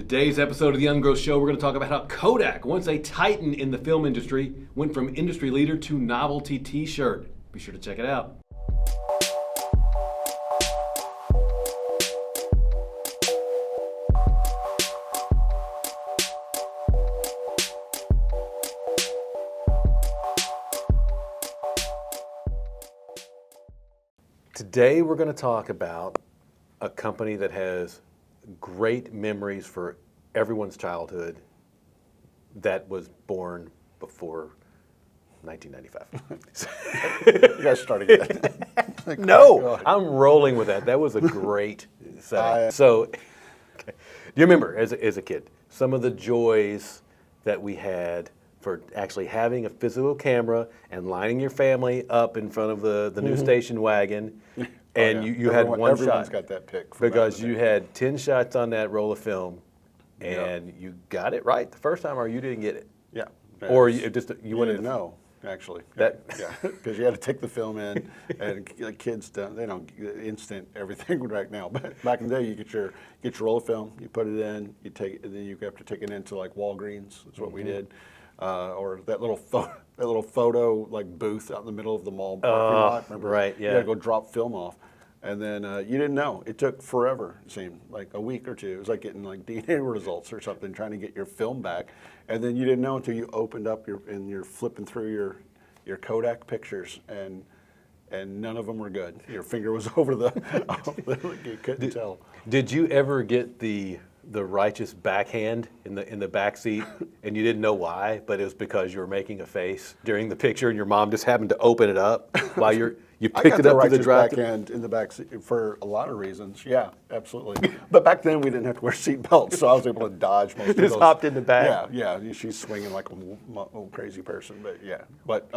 today's episode of the Ungrowth Show, we're going to talk about how Kodak, once a titan in the film industry, went from industry leader to novelty t-shirt. Be sure to check it out. Today we're going to talk about a company that has great memories for everyone's childhood that was born before 1995. You guys starting again. No, I'm rolling with that. That was a great setup. So, do you remember as a kid some of the joys that we had for actually having a physical camera and lining your family up in front of the new station wagon? And you had one shot. Everyone's got that pick. Because you had 10 shots on that roll of film, and you got it right the first time, or you didn't get it. Yeah. Or you wanted to know, actually. That because you had to take the film in, and kids they don't instant everything right now. But back in the day, you get your roll of film, you put it in, you take it, and then you have to take it into like Walgreens. That's what we did, or that little photo like booth out in the middle of the mall parking lot. Remember? Right. Yeah. You had to go drop film off. And then you didn't know. It took forever, it seemed, like a week or two. It was like getting like DNA results or something, trying to get your film back. And then you didn't know until you opened up and you're flipping through your Kodak pictures, and none of them were good. Your finger was over you couldn't tell. Did you ever get the righteous backhand in the back seat, and you didn't know why, but it was because you were making a face during the picture, and your mom just happened to open it up while you picked it up to the drive? Backhand in the back seat for a lot of reasons. Yeah, absolutely. But back then we didn't have to wear seat belts, so I was able to dodge most of those. Just hopped in the back. Yeah. She's swinging like a crazy person, but yeah. But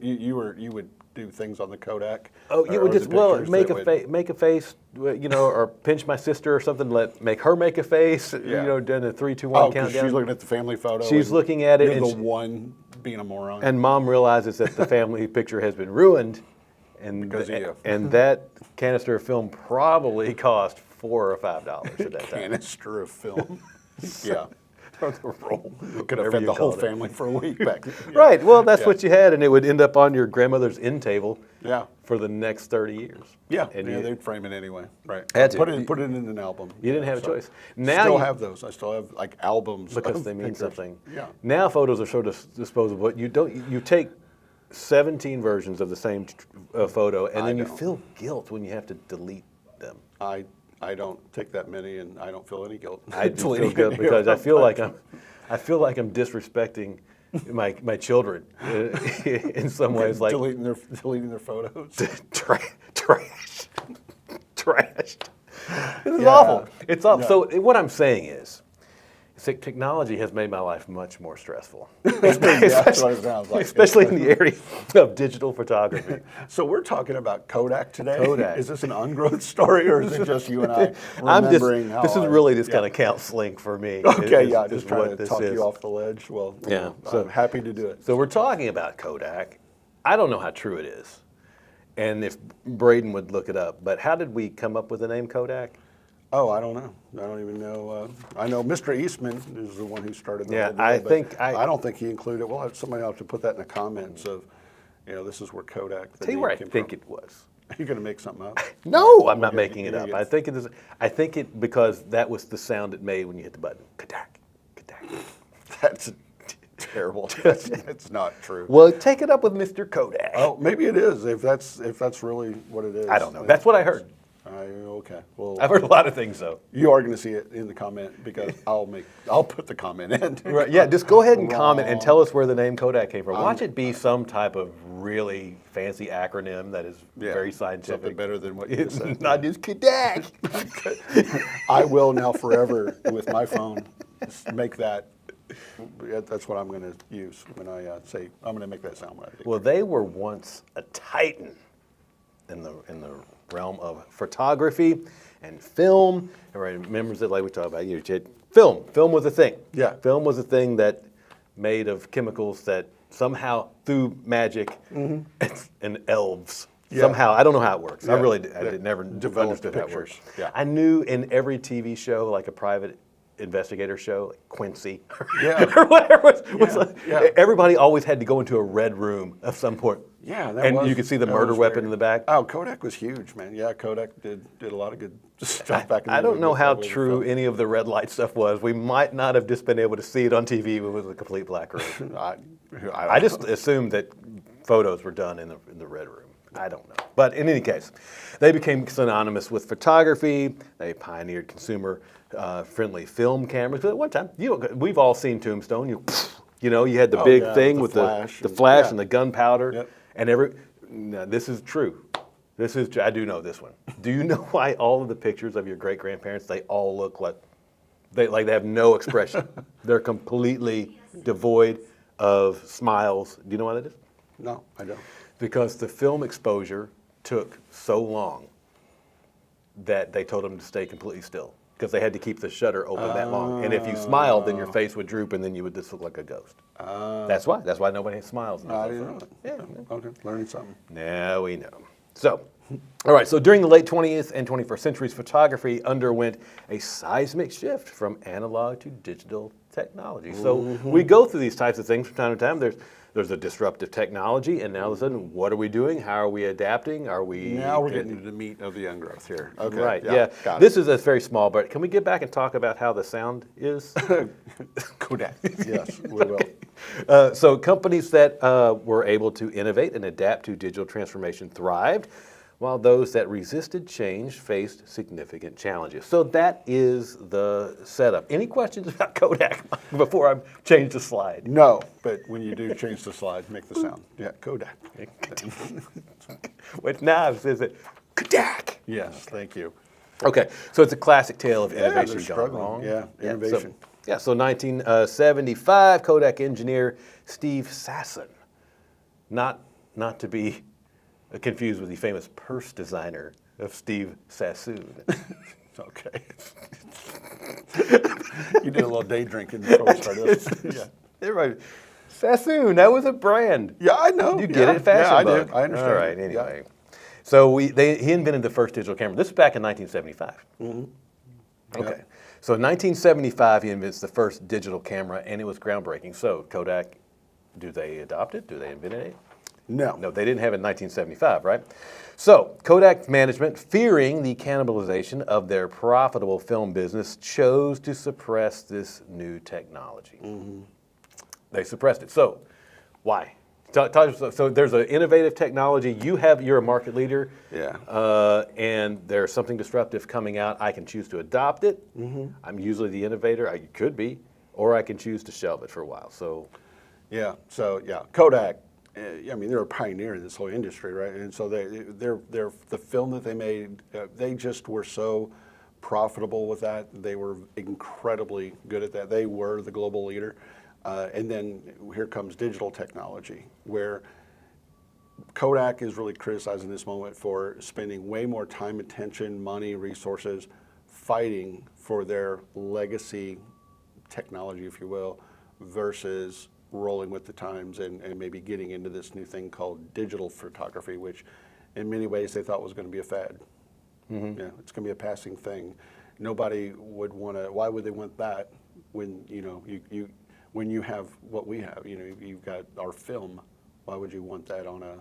you would do things on the Kodak. Oh, you would just make a face, or pinch my sister or something. Make her make a face. Yeah. During the 3, 2, 1 countdown. She's looking at the family photo. She's looking at it, you're and the one being a moron. And mom realizes that the family picture has been ruined, and because of you. And that canister of film probably cost $4 or $5 at that time. Canister of film. Yeah. Or the roll. Could have fed the whole family for a week back then. Yeah. Right. Well, that's what you had, and it would end up on your grandmother's end table. Yeah. For the next 30 years. Yeah. And they'd frame it anyway. Right. Had to. Put it in an album. You didn't have a choice. Now still have those. I still have like albums because they mean pictures. something. Yeah. Now photos are so disposable. You take 17 versions of the same photo, and then you feel guilt when you have to delete them. I don't take that many, and I don't feel any guilt. I do feel guilt because I feel like I'm disrespecting my children in some ways, like deleting their photos. Trash. This is awful. It's awful. Yeah. So what I'm saying is, technology has made my life much more stressful, That's what it sounds like. especially in the area of digital photography. So we're talking about Kodak today. Kodak. Is this an Ungrowth story, or is it just you and I remembering this is really just kind of counseling for me. Okay, just trying to talk you off the ledge. Well, yeah, I'm happy to do it. So we're talking about Kodak. I don't know how true it is, and if Braden would look it up. But how did we come up with the name Kodak? Oh, I don't know. I don't even know. I know Mr. Eastman is the one who started the whole deal, I don't think he included it. Well, somebody will have to put that in the comments of, this is where Kodak. Tell you where I think it was. Are you going to make something up? No, I'm not making it up. I think it is. I think it because that was the sound it made when you hit the button. Kodak. That's terrible. That's not true. Well, take it up with Mr. Kodak. Oh, maybe it is. If that's really what it is. I don't know. That's what I heard. Okay. Well, I've heard a lot of things though. You are going to see it in the comment because I'll put the comment in. Right. Yeah. Just go ahead and comment and tell us where the name Kodak came from. Watch it be some type of really fancy acronym that is very scientific. Something better than what you just said. Not just Kodak. I will now forever with my phone make that. That's what I'm going to use when I say I'm going to make that sound. Well, they were once a titan in the realm of photography and film. Everybody remembers it, like we talked about. Film. Film was a thing. Yeah. Film was a thing that made of chemicals that somehow through magic and elves. Yeah. Somehow, I don't know how it works. Yeah. I never understood how it works. Yeah. I knew in every TV show, like a private investigator show, like Quincy, Yeah. or whatever. Was Yeah, like, yeah. Everybody always had to go into a red room of some point. Yeah, and you could see the murder weapon in the back. Oh, Kodak was huge, man. Yeah, Kodak did a lot of good stuff back in the I don't know how with true film. any of the red light stuff was. We might not have just been able to see it on TV. It was a complete black room. I just assumed that photos were done in the red room. I don't know. But in any case, they became synonymous with photography. They pioneered consumer-friendly film cameras. But at one time, we've all seen Tombstone. You know, you had the big thing the with flash the flash and yeah. the gunpowder. Yep. And now, this is true. I do know this one. Do you know why all of the pictures of your great-grandparents, they all look like they have no expression? They're completely devoid of smiles. Do you know why that is? No, I don't. Because the film exposure took so long that they told them to stay completely still because they had to keep the shutter open that long. And if you smiled, then your face would droop and then you would just look like a ghost. That's why. That's why nobody smiles. I didn't know that. Yeah. Okay, learning something. Now we know. So, all right, so during the late 20th and 21st centuries, photography underwent a seismic shift from analog to digital technology. So we go through these types of things from time to time. There's a disruptive technology, and now all of a sudden, what are we doing? How are we adapting? Are we... Now we're getting to the meat of the Ungrowth here. Okay. Right, yeah. Got This is a very small, but can we get back and talk about how the sound is? Kodak. Yes, we will. So companies that were able to innovate and adapt to digital transformation thrived, while those that resisted change faced significant challenges. So that is the setup. Any questions about Kodak before I change the slide? No, but when you do change the slide, make the sound. Yeah, Kodak. Wait, now is it Kodak? Yes, thank you. Okay, so it's a classic tale of innovation they're gone struggling. wrong. Yeah, innovation. So 1975, Kodak engineer Steve Sasson, not to be confused with the famous purse designer of Steve Sassoon. Okay. You did a little day drinking before we started this. Yeah. Everybody, Sassoon, that was a brand. Yeah, I know. You get it, fashion yeah, I bug. do. I understand. All right, anyway. So he invented the first digital camera. This is back in 1975. Mm-hmm. Okay. Yep. So in 1975, he invents the first digital camera, and it was groundbreaking. So Kodak, do they adopt it? Do they invent it? No. No, they didn't have it in 1975, right? So Kodak management, fearing the cannibalization of their profitable film business, chose to suppress this new technology. Mm-hmm. They suppressed it. So why? So there's an innovative technology. You're a market leader. Yeah. And there's something disruptive coming out. I can choose to adopt it. Mm-hmm. I'm usually the innovator. I could be, or I can choose to shelve it for a while. So. Yeah. So yeah, Kodak. I mean, they're a pioneer in this whole industry, right? And so they're the film that they made. They just were so profitable with that. They were incredibly good at that. They were the global leader. And then here comes digital technology, where Kodak is really criticized in this moment for spending way more time, attention, money, resources, fighting for their legacy technology, if you will, versus rolling with the times and maybe getting into this new thing called digital photography, which in many ways they thought was going to be a fad. Mm-hmm. Yeah, it's going to be a passing thing. Nobody would want to. Why would they want that when when you have what we have? You've got our film. Why would you want that on a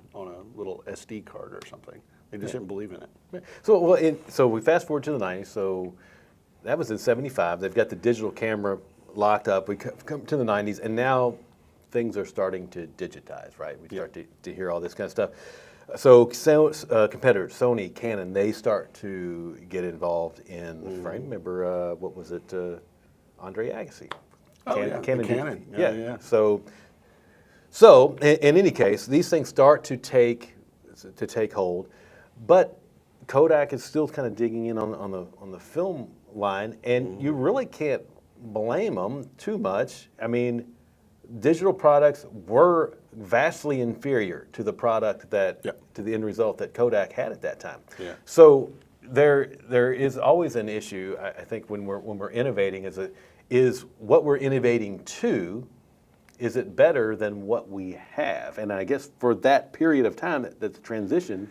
little SD card or something? They just didn't believe in it. So we fast forward to the 90s. So that was in 75. They've got the digital camera locked up. We come to the 90s, and now things are starting to digitize, right? We start to hear all this kind of stuff. So competitors, Sony, Canon, they start to get involved in the frame. Remember, what was it, Andre Agassi? Canon. Yeah. So in any case, these things start to take hold, but Kodak is still kind of digging in on the film line, and you really can't blame them too much. I mean, digital products were vastly inferior to the product to the end result that Kodak had at that time. Yeah. So there is always an issue. I think when we're innovating, is what we're innovating to, is it better than what we have? And I guess for that period of time, that's transition,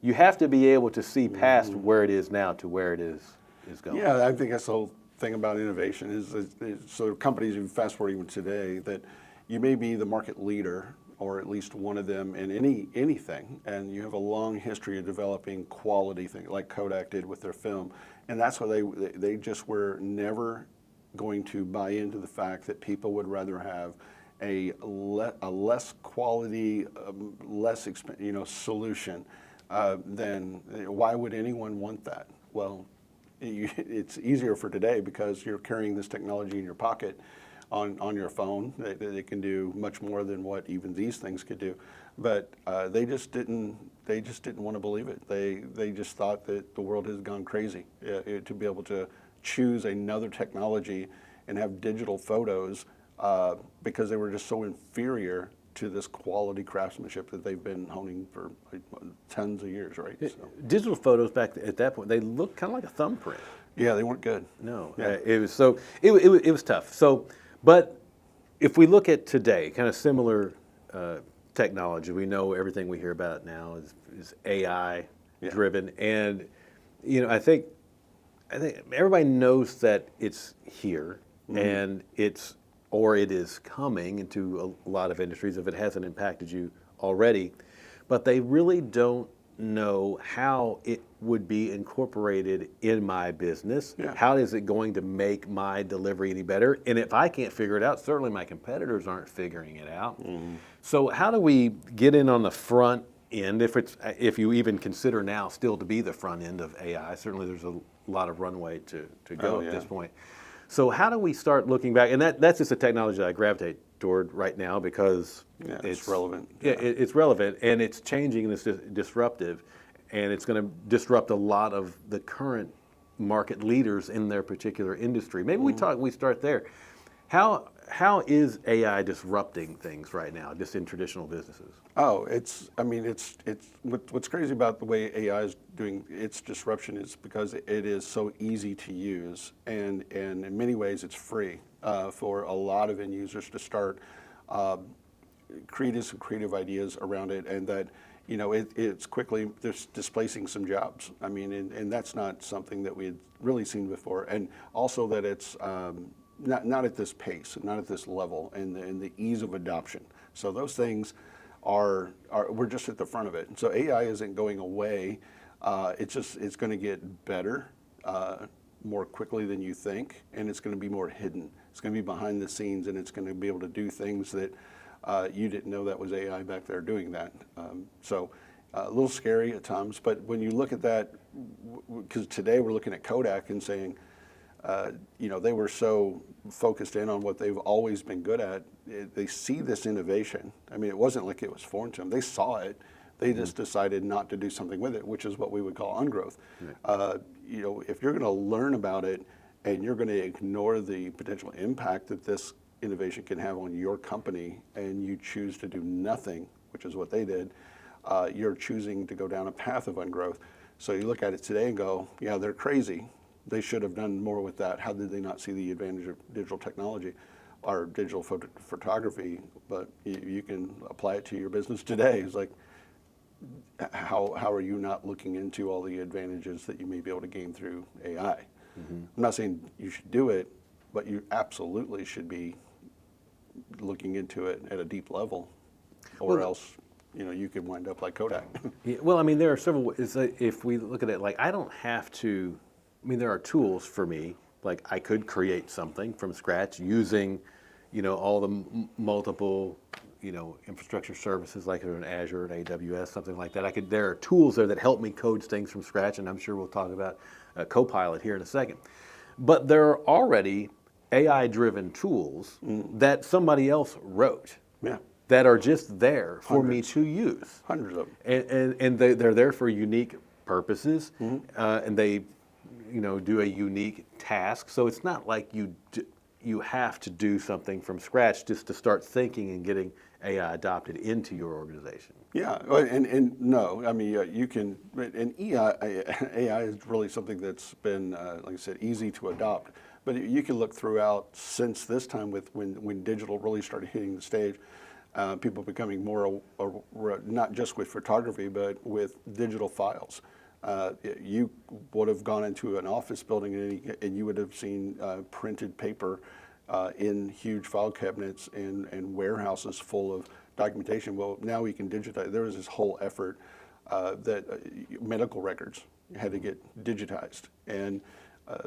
you have to be able to see past where it is now to where it is going. Yeah, I think that's the whole thing about innovation so companies, you fast forward even today, that you may be the market leader or at least one of them in anything, and you have a long history of developing quality things like Kodak did with their film, and that's why they just were never going to buy into the fact that people would rather have a less quality, less solution than why would anyone want that? Well, it's easier for today because you're carrying this technology in your pocket on your phone. They can do much more than what even these things could do, but they just didn't want to believe it. They just thought that the world has gone crazy to be able to choose another technology and have digital photos because they were just so inferior to this quality craftsmanship that they've been honing for like, tons of years, right? So. Digital photos back at that point, they looked kind of like a thumbprint. Yeah, they weren't good. No, Yeah. it was tough. So, but if we look at today, kind of similar technology, we know everything we hear about now is AI driven, and I think everybody knows that it's here, and it is coming into a lot of industries if it hasn't impacted you already, but they really don't know how it would be incorporated in my business. Yeah. How is it going to make my delivery any better? And if I can't figure it out, certainly my competitors aren't figuring it out. So how do we get in on the front end, if you even consider now still to be the front end of AI? Certainly there's a lot of runway to go at this point. So how do we start looking back? And that's just a technology that I gravitate toward right now because it's relevant. Yeah, it's relevant, and it's changing, and it's disruptive, and it's going to disrupt a lot of the current market leaders in their particular industry. Maybe we start there. How is AI disrupting things right now, just in traditional businesses? Oh, what's crazy about the way AI is doing its disruption is because it is so easy to use, and in many ways it's free for a lot of end users to start creating some creative ideas around it, and that it's quickly displacing some jobs. I mean, and that's not something that we had really seen before, and also that it's not at this pace, not at this level, and the ease of adoption. So those things we're just at the front of it. And so AI isn't going away. It's going to get better more quickly than you think, and it's going to be more hidden. It's going to be behind the scenes, and it's going to be able to do things that you didn't know that was AI back there doing that. So a little scary at times, but when you look at that, because today we're looking at Kodak and saying, they were so focused in on what they've always been good at. They see this innovation. I mean, it wasn't like it was foreign to them. They saw it. They just decided not to do something with it, which is what we would call ungrowth. Right. If you're going to learn about it and you're going to ignore the potential impact that this innovation can have on your company, and you choose to do nothing, which is what they did, you're choosing to go down a path of ungrowth. So you look at it today and go, yeah, they're crazy. They should have done more with that. How did they not see the advantage of digital technology or digital photography? But you can apply it to your business today. It's like, how are you not looking into all the advantages that you may be able to gain through AI? I'm not saying you should do it, but you absolutely should be looking into it at a deep level, or else you could wind up like Kodak. Yeah, well, I mean, there are several ways. If we look at it, like, I don't have to. I mean, there are tools for me. Like, I could create something from scratch using, all the multiple, infrastructure services like an Azure, an AWS, something like that. There are tools there that help me code things from scratch, and I'm sure we'll talk about Copilot here in a second. But there are already AI-driven tools that somebody else wrote. Yeah. That are just there for me to use. Hundreds of them. And they're there for unique purposes, and they do a unique task. So it's not like you have to do something from scratch just to start thinking and getting AI adopted into your organization. Yeah, and no, I mean, you can, and AI is really something that's been, like I said, easy to adopt. But you can look throughout since this time when digital really started hitting the stage, people becoming more, not just with photography, but with digital files. You would have gone into an office building and you would have seen printed paper in huge file cabinets and warehouses full of documentation. Well, now we can digitize. There was this whole effort that medical records had to get digitized, and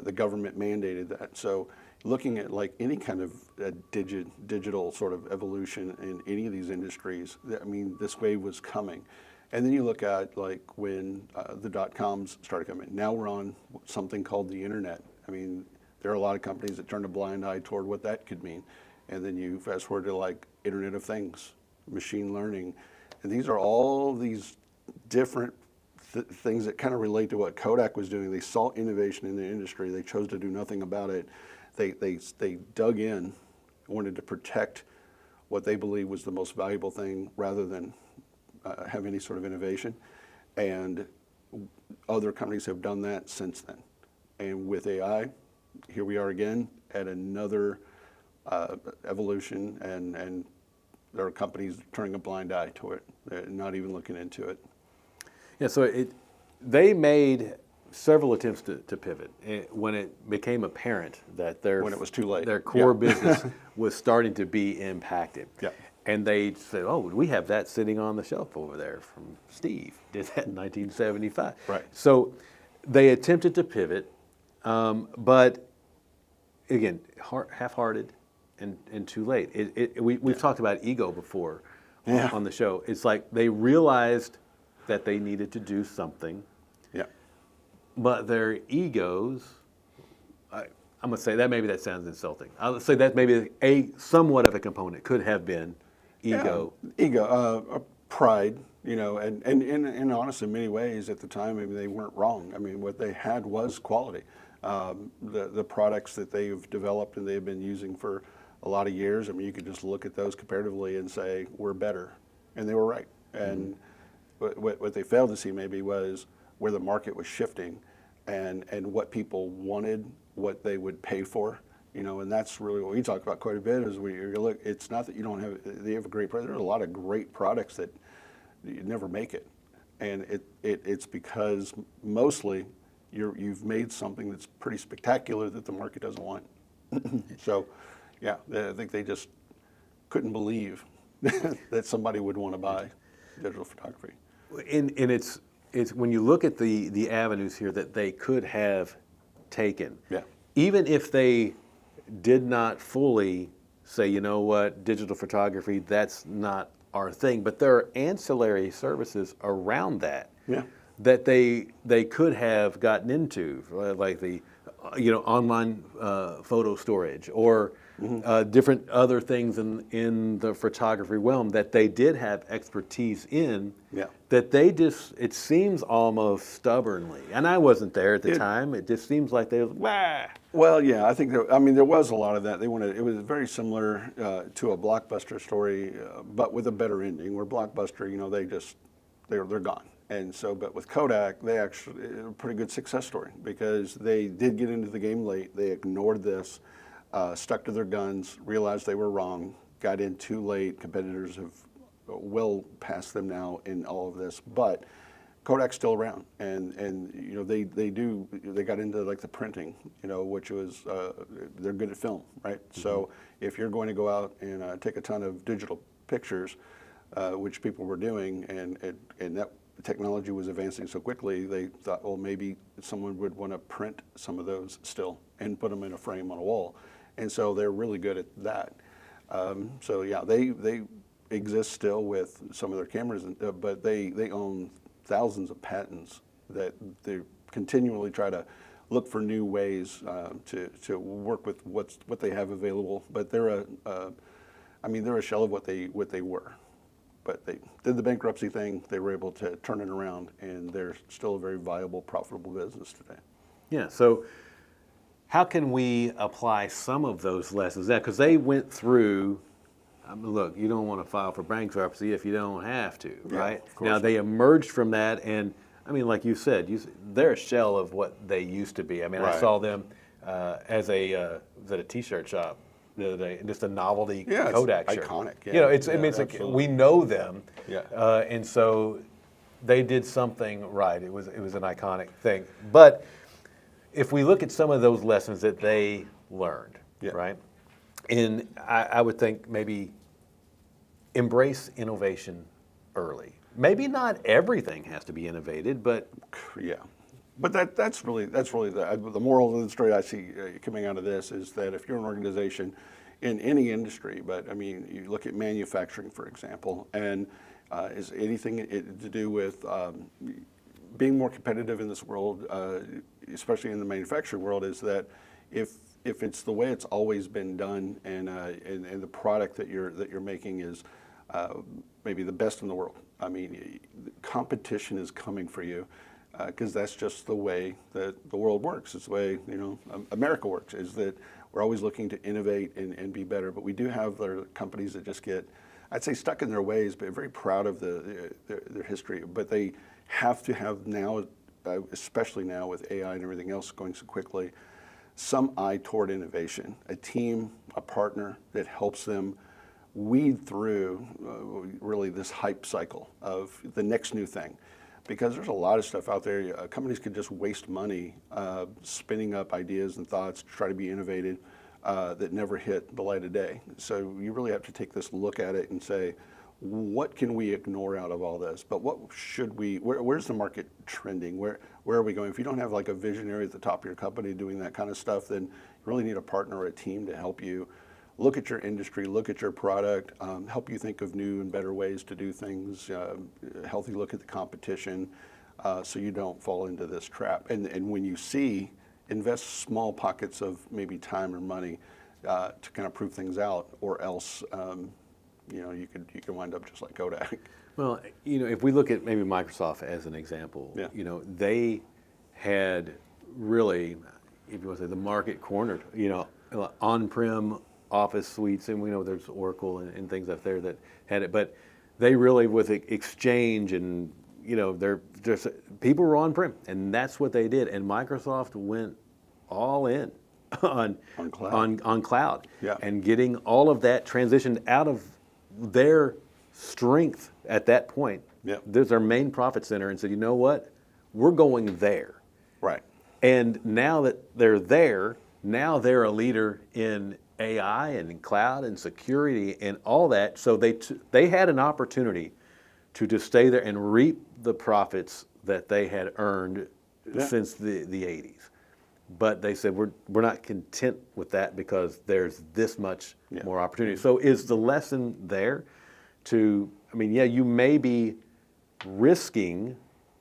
the government mandated that. So looking at like any kind of digital sort of evolution in any of these industries, I mean, this wave was coming. And then you look at like when the dot-coms started coming. Now we're on something called the internet. I mean, there are a lot of companies that turned a blind eye toward what that could mean. And then you fast forward to like Internet of Things, machine learning. And these are all these different things that kind of relate to what Kodak was doing. They saw innovation in the industry. They chose to do nothing about it. They dug in, wanted to protect what they believed was the most valuable thing rather than have any sort of innovation. And other companies have done that since then. And with AI, here we are again at another evolution, and there are companies turning a blind eye to it. They're not even looking into it. Yeah, so they made several attempts to pivot when it became apparent that when it was too late, their core business was starting to be impacted. Yeah. And they said, oh, we have that sitting on the shelf over there from Steve. Did that in 1975. Right. So they attempted to pivot, but again, half-hearted and too late. We've talked about ego before on the show. It's like they realized that they needed to do something, but their egos, I'm going to say that maybe that sounds insulting. I'll say that maybe somewhat of a component could have been ego. Pride, and honestly, in many ways at the time, maybe they weren't wrong. I mean, what they had was quality. The products that they've developed and they've been using for a lot of years, I mean, you could just look at those comparatively and say, we're better. And they were right. And what they failed to see maybe was where the market was shifting and what people wanted, what they would pay for. And that's really what we talk about quite a bit is look, it's not that they have a great product. There's a lot of great products that you never make it. And it's because mostly you've made something that's pretty spectacular that the market doesn't want. So, yeah, I think they just couldn't believe that somebody would want to buy digital photography. And it's when you look at the avenues here that they could have taken, even if they did not fully say, you know what, digital photography, that's not our thing, but there are ancillary services around that that they could have gotten into, like the online photo storage or different other things in the photography realm that they did have expertise in, that they just, it seems almost stubbornly, and I wasn't there at the time, it just seems like they was, wah. Well, yeah, I think there was a lot of that. It was very similar to a Blockbuster story, but with a better ending, where Blockbuster, they're gone. And so, but with Kodak, they actually, a pretty good success story because they did get into the game late. They ignored this, stuck to their guns, realized they were wrong, got in too late. Competitors have well past them now in all of this, but Kodak's still around, and they got into like the printing, which was they're good at film, right? So if you're going to go out and take a ton of digital pictures, which people were doing, and that technology was advancing so quickly, they thought, well, maybe someone would want to print some of those still and put them in a frame on a wall, and so they're really good at that. So yeah, they exist still with some of their cameras, but they own thousands of patents that they continually try to look for new ways to work with what they have available. But they're a shell of what they were. But they did the bankruptcy thing. They were able to turn it around, and they're still a very viable, profitable business today. Yeah. So how can we apply some of those lessons? Because they went through. Look, you don't want to file for bankruptcy if you don't have to, right? Now, they emerged from that, and I mean, like you said, they're a shell of what they used to be. I mean, I saw them as a T-shirt shop the other day, just a novelty Kodak shirt. Iconic. It's like we know them, and so they did something right. It was an iconic thing. But if we look at some of those lessons that they learned, right? And I would think maybe embrace innovation early. Maybe not everything has to be innovated, but but that's really the moral of the story I see coming out of this is that if you're an organization in any industry, but I mean you look at manufacturing for example, and is anything to do with being more competitive in this world, especially in the manufacturing world, is that if it's the way it's always been done, and the product that you're making is maybe the best in the world. I mean, competition is coming for you because that's just the way that the world works. It's the way America works. Is that we're always looking to innovate and be better. But we do have the companies that just get, I'd say, stuck in their ways, but very proud of their history. But they have to have now, especially now with AI and everything else going so quickly, some eye toward innovation, a team, a partner that helps them weed through really this hype cycle of the next new thing. Because there's a lot of stuff out there. Companies could just waste money spinning up ideas and thoughts to try to be innovative that never hit the light of day. So you really have to take this look at it and say, what can we ignore out of all this? But what should we, where's the market trending? Where are we going? If you don't have like a visionary at the top of your company doing that kind of stuff, then you really need a partner or a team to help you look at your industry, look at your product, help you think of new and better ways to do things, healthy look at the competition, so you don't fall into this trap. And when you see, invest small pockets of maybe time or money to kind of prove things out, or else you could wind up just like Kodak. Well, if we look at maybe Microsoft as an example, they had really, if you want to say, the market cornered, on-prem Office suites, and we know there's Oracle and things up there that had it, but they really, with Exchange and there's people were on-prem, and that's what they did, and Microsoft went all in on cloud, and getting all of that transitioned out of their strength at that point. There's our main profit center, and said, you know what, we're going there. Right. And now that they're there, now they're a leader in AI and in cloud and security and all that. So they had an opportunity to just stay there and reap the profits that they had earned since the 80s. But they said, we're not content with that because there's this much more opportunity. So is the lesson there you may be risking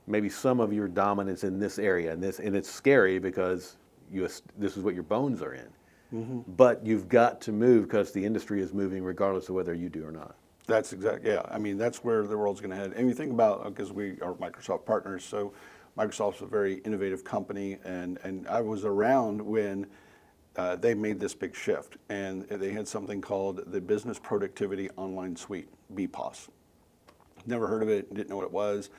maybe some of your dominance in this area, and it's scary because this is what your bones are in. But you've got to move because the industry is moving regardless of whether you do or not. That's exactly, I mean, that's where the world's going to head. And you think about, because we are Microsoft partners, so Microsoft's a very innovative company, and I was around when they made this big shift, and they had something called the Business Productivity Online Suite, BPOS. Never heard of it, didn't know what it was.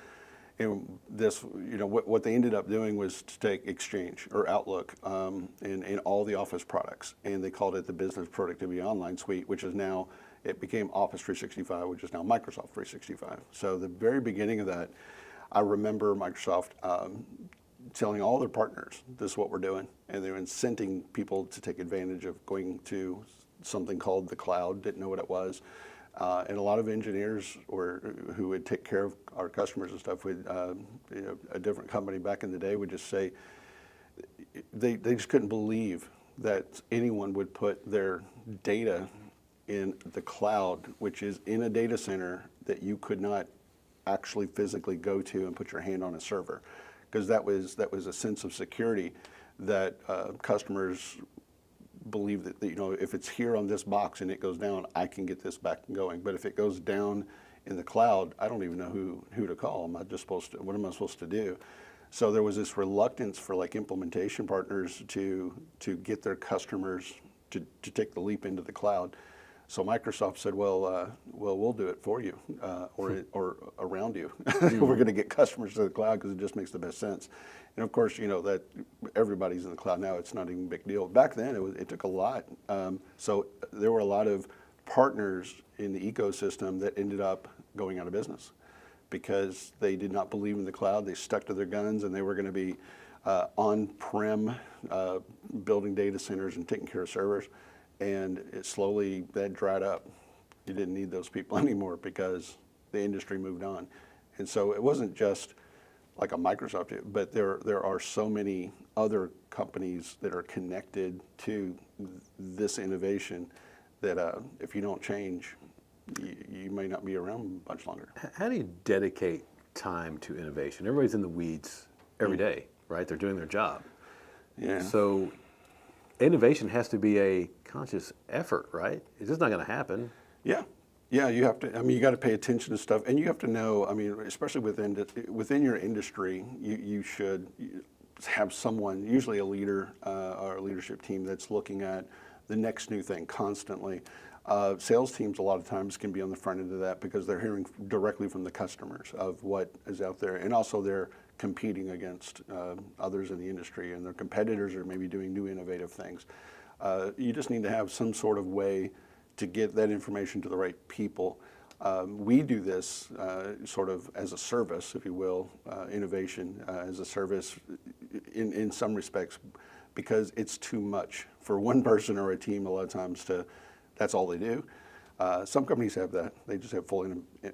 And this, what they ended up doing was to take Exchange or Outlook in all the Office products, and they called it the Business Productivity Online Suite, which is now, it became Office 365, which is now Microsoft 365. So the very beginning of that, I remember Microsoft telling all their partners, this is what we're doing, and they were incenting people to take advantage of going to something called the cloud, didn't know what it was. And a lot of engineers who would take care of our customers and stuff with a different company back in the day would just say they just couldn't believe that anyone would put their data in the cloud, which is in a data center that you could not actually physically go to and put your hand on a server, because that was a sense of security that customers believe that if it's here on this box and it goes down, I can get this back going. But if it goes down in the cloud, I don't even know who to call. I'm just supposed to. What am I supposed to do? So there was this reluctance for like implementation partners to get their customers to take the leap into the cloud. So Microsoft said, well, we'll do it for you, or around you. We're going to get customers to the cloud because it just makes the best sense. And of course, that everybody's in the cloud now. It's not even a big deal. Back then, it took a lot. So there were a lot of partners in the ecosystem that ended up going out of business because they did not believe in the cloud. They stuck to their guns, and they were going to be on-prem, building data centers and taking care of servers. And that dried up. You didn't need those people anymore because the industry moved on. And so it wasn't just like a Microsoft, but there are so many other companies that are connected to this innovation that if you don't change, you may not be around much longer. How do you dedicate time to innovation? Everybody's in the weeds every day, right? They're doing their job. Yeah. So innovation has to be a conscious effort, right? It's just not going to happen. Yeah. Yeah, you have to, you got to pay attention to stuff, and you have to know, especially within your industry, you should have someone, usually a leader or a leadership team, that's looking at the next new thing constantly. Sales teams a lot of times can be on the front end of that because they're hearing directly from the customers of what is out there, and also they're competing against others in the industry, and their competitors are maybe doing new innovative things. You just need to have some sort of way to get that information to the right people. We do this sort of as a service, if you will, innovation as a service in some respects, because it's too much for one person or a team a lot of times that's all they do. Some companies have that. They just have full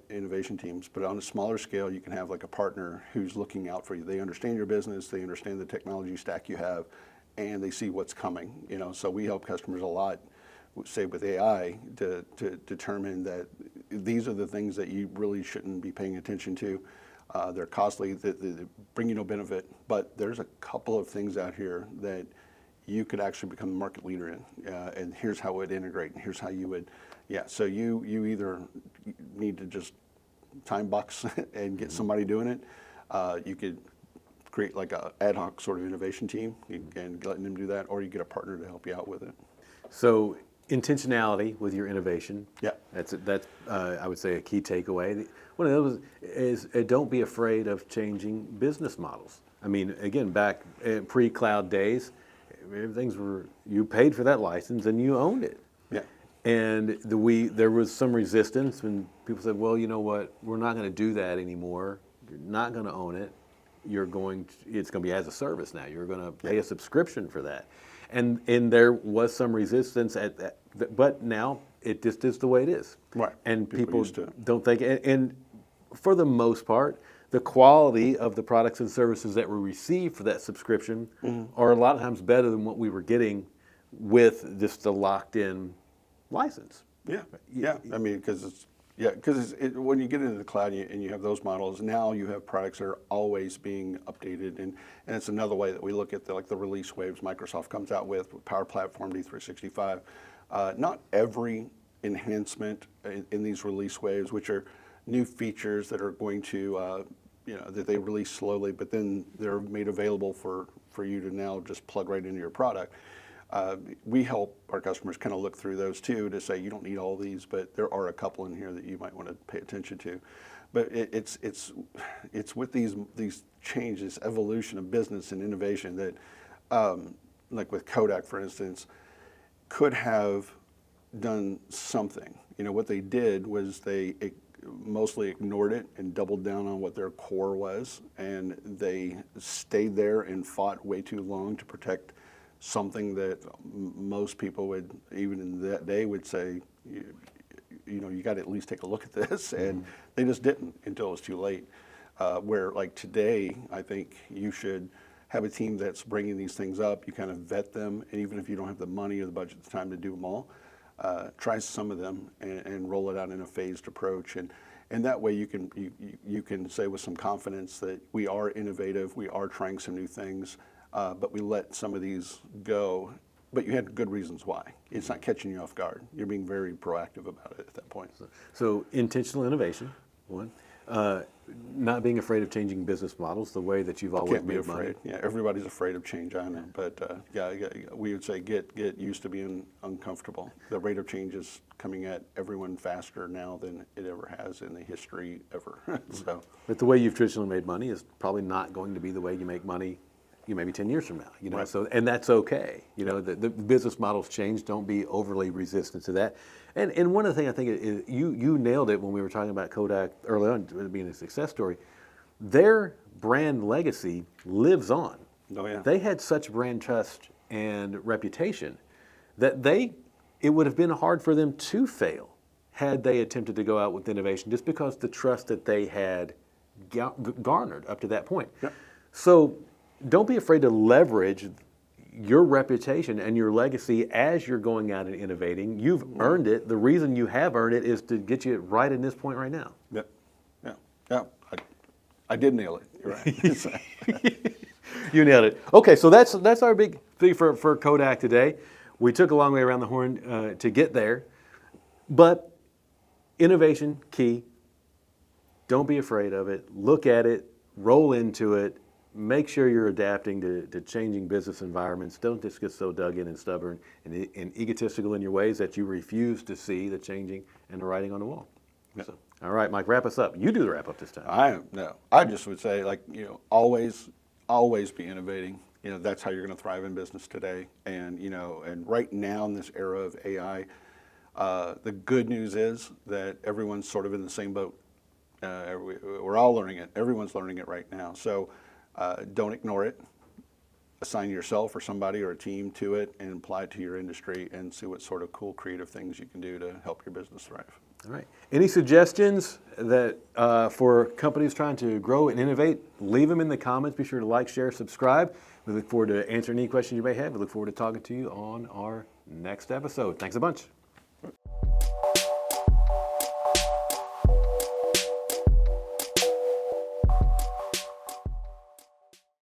innovation teams. But on a smaller scale, you can have like a partner who's looking out for you. They understand your business, they understand the technology stack you have, and they see what's coming. So we help customers a lot, say with AI, to determine that these are the things that you really shouldn't be paying attention to. They're costly, they bring you no benefit, but there's a couple of things out here that you could actually become the market leader in, and here's how it would integrate, and here's how you would, so you either need to just time box and get somebody doing it. You could create like a ad hoc sort of innovation team and letting them do that, or you get a partner to help you out with it. So intentionality with your innovation. Yeah. That's I would say a key takeaway. One of those is don't be afraid of changing business models. Again, back pre-cloud days, you paid for that license and you owned it. Yeah. And there was some resistance when people said, well, you know what, we're not going to do that anymore. You're not going to own it. It's going to be as a service now. You're going to pay a subscription for that. And there was some resistance at that, but now it just is the way it is. Right. And people don't think, and for the most part, the quality of the products and services that we receive for that subscription are a lot of times better than what we were getting with just the locked-in license. Yeah, yeah. Because when you get into the cloud and you have those models, now you have products that are always being updated, and it's another way that we look at the release waves Microsoft comes out with Power Platform, D365. Not every enhancement in these release waves, which are new features that are going to, that they release slowly, but then they're made available for you to now just plug right into your product. We help our customers kind of look through those too to say you don't need all these, but there are a couple in here that you might want to pay attention to. But it's with these changes, evolution of business and innovation that, like with Kodak, for instance, could have done something. What they did was they mostly ignored it and doubled down on what their core was, and they stayed there and fought way too long to protect something that most people would, even in that day, would say, you got to at least take a look at this, and they just didn't until it was too late. Where like today, I think you should have a team that's bringing these things up. You kind of vet them, and even if you don't have the money or the budget at the time to do them all, try some of them and roll it out in a phased approach, and that way you can say with some confidence that we are innovative, we are trying some new things, but we let some of these go. But you had good reasons why. It's not catching you off guard. You're being very proactive about it at that point. So intentional innovation, one. Not being afraid of changing business models the way that you've always made money. Yeah, everybody's afraid of change, I know. But we would say get used to being uncomfortable. The rate of change is coming at everyone faster now than it ever has in the history ever. But the way you've traditionally made money is probably not going to be the way you make money maybe 10 years from now, Right. so, and that's okay. The business models change. Don't be overly resistant to that. And one of the things I think is you nailed it when we were talking about Kodak early on being a success story. Their brand legacy lives on. Oh, yeah. They had such brand trust and reputation that it would have been hard for them to fail had they attempted to go out with innovation, just because the trust that they had garnered up to that point. Yep. So don't be afraid to leverage your reputation and your legacy as you're going out and innovating. You've earned it. The reason you have earned it is to get you right in this point right now. Yep. Yeah. I did nail it. You're right. You nailed it. Okay, so that's our big thing for Kodak today. We took a long way around the horn to get there, but innovation, key. Don't be afraid of it. Look at it, roll into it, make sure you're adapting to changing business environments. Don't just get so dug in and stubborn and egotistical in your ways that you refuse to see the changing and the writing on the wall. Yep. So, all right, Mike, wrap us up. You do the wrap up this time. I just would say, always be innovating. That's how you're going to thrive in business today. And right now in this era of AI, the good news is that everyone's sort of in the same boat. We're all learning it. Everyone's learning it right now. So don't ignore it. Assign yourself or somebody or a team to it and apply it to your industry and see what sort of cool, creative things you can do to help your business thrive. All right. Any suggestions that for companies trying to grow and innovate? Leave them in the comments. Be sure to like, share, subscribe. We look forward to answering any questions you may have. We look forward to talking to you on our next episode. Thanks a bunch.